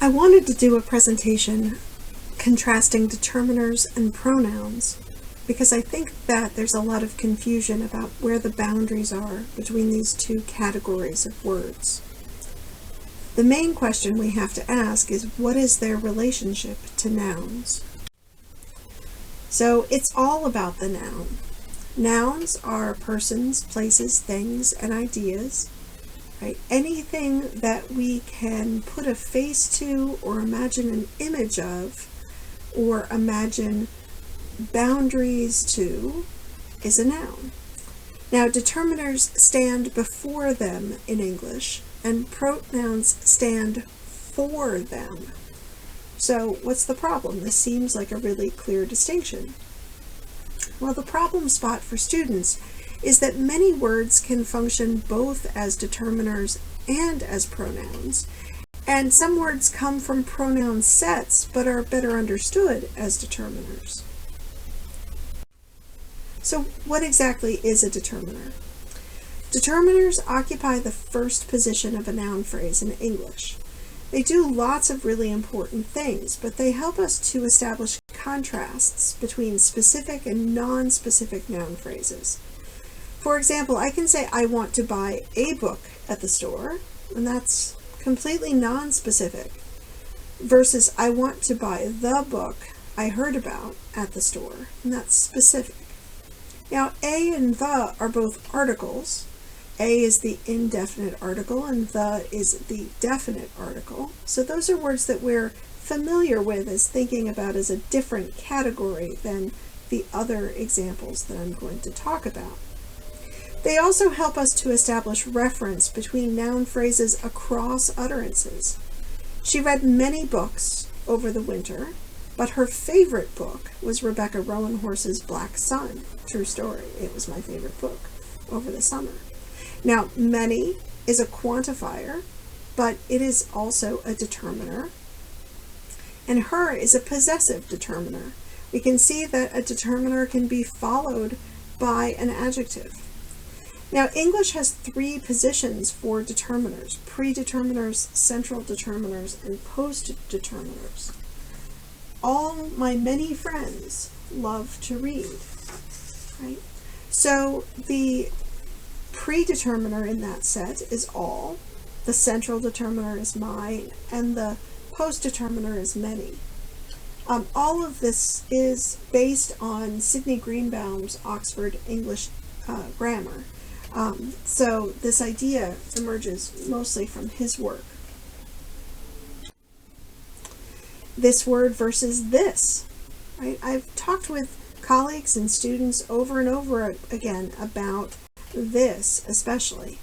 I wanted to do a presentation contrasting determiners and pronouns because I think that there's a lot of confusion about where the boundaries are between these two categories of words. The main question we have to ask is, what is their relationship to nouns? So it's all about the noun. Nouns are persons, places, things, and ideas. Right? Anything that we can put a face to or imagine an image of or imagine boundaries to is a noun. Now, determiners stand before them in English, and pronouns stand for them. So what's the problem? This seems like a really clear distinction. Well, the problem spot for students is that many words can function both as determiners and as pronouns, and some words come from pronoun sets but are better understood as determiners. So what exactly is a determiner? Determiners occupy the first position of a noun phrase in English. They do lots of really important things, but they help us to establish contrasts between specific and non-specific noun phrases. For example, I can say I want to buy a book at the store, and that's completely non-specific, versus I want to buy the book I heard about at the store, and that's specific. Now, a and the are both articles. A is the indefinite article, and the is the definite article. So those are words that we're familiar with as thinking about as a different category than the other examples that I'm going to talk about. They also help us to establish reference between noun phrases across utterances. She read many books over the winter, but her favorite book was Rebecca Roanhorse's Black Sun. True story. It was my favorite book over the summer. Now, many is a quantifier, but it is also a determiner. And her is a possessive determiner. We can see that a determiner can be followed by an adjective. Now, English has three positions for determiners: predeterminers, central determiners, and post-determiners. All my many friends love to read, right? So the predeterminer in that set is all, the central determiner is mine, and the post-determiner is many. All of this is based on Sidney Greenbaum's Oxford English grammar. So this idea emerges mostly from his work. This word versus this, right? I've talked with colleagues and students over and over again about this especially.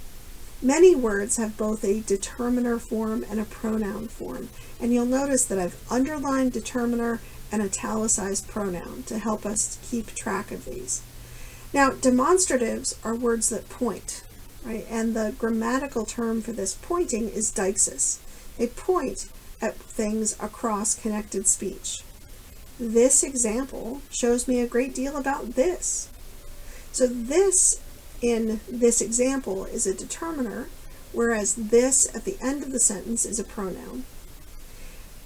Many words have both a determiner form and a pronoun form, and you'll notice that I've underlined determiner and italicized pronoun to help us keep track of these. Now, demonstratives are words that point, right? And the grammatical term for this pointing is deixis. They point at things across connected speech. This example shows me a great deal about this. So this in this example is a determiner, whereas this at the end of the sentence is a pronoun.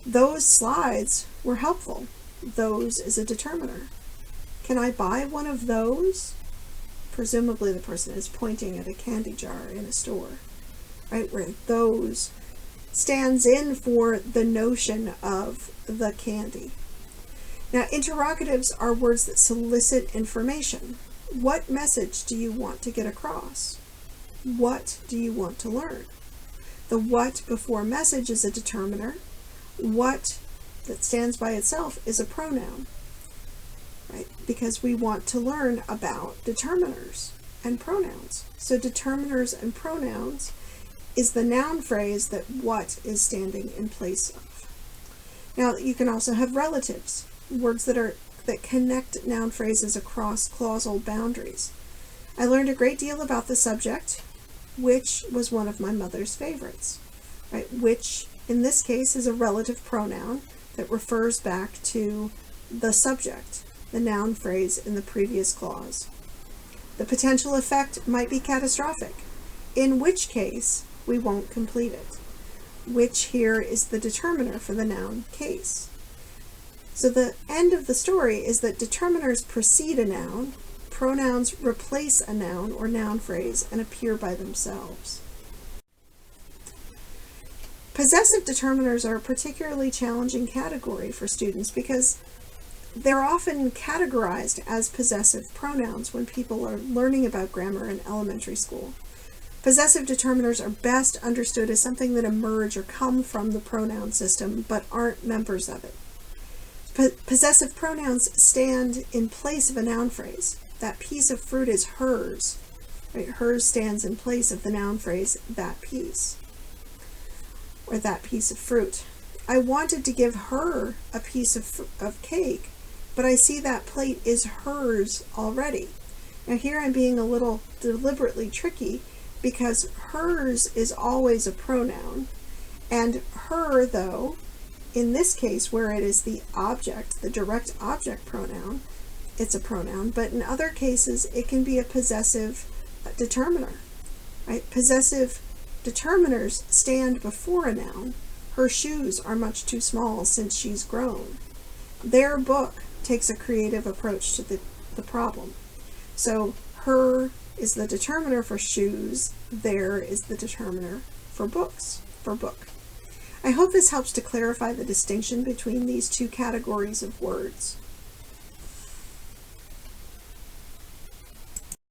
Those slides were helpful. Those is a determiner. Can I buy one of those? Presumably the person is pointing at a candy jar in a store, right? Where those stands in for the notion of the candy. Now, interrogatives are words that solicit information. What message do you want to get across? What do you want to learn? The what before message is a determiner. What that stands by itself is a pronoun, right? Because we want to learn about determiners and pronouns. So determiners and pronouns is the noun phrase that what is standing in place of. Now, you can also have relatives, words that connect noun phrases across clausal boundaries. I learned a great deal about the subject, which was one of my mother's favorites, right? Which in this case is a relative pronoun that refers back to the subject, the noun phrase in the previous clause. The potential effect might be catastrophic, in which case we won't complete it. which here is the determiner for the noun case. So the end of the story is that determiners precede a noun, pronouns replace a noun or noun phrase and appear by themselves. Possessive determiners are a particularly challenging category for students because they're often categorized as possessive pronouns when people are learning about grammar in elementary school. Possessive determiners are best understood as something that emerge or come from the pronoun system but aren't members of it. Possessive pronouns stand in place of a noun phrase. That piece of fruit is hers. Right? Hers stands in place of the noun phrase, that piece, or that piece of fruit. I wanted to give her a piece of cake, but I see that plate is hers already. Now here I'm being a little deliberately tricky because hers is always a pronoun, and her, though, in this case where it is the object, the direct object pronoun, it's a pronoun, but in other cases it can be a possessive determiner. Right? Possessive determiners stand before a noun. Her shoes are much too small since she's grown. Their book takes a creative approach to the problem. So her is the determiner for shoes, there is the determiner for books, for book. I hope this helps to clarify the distinction between these two categories of words.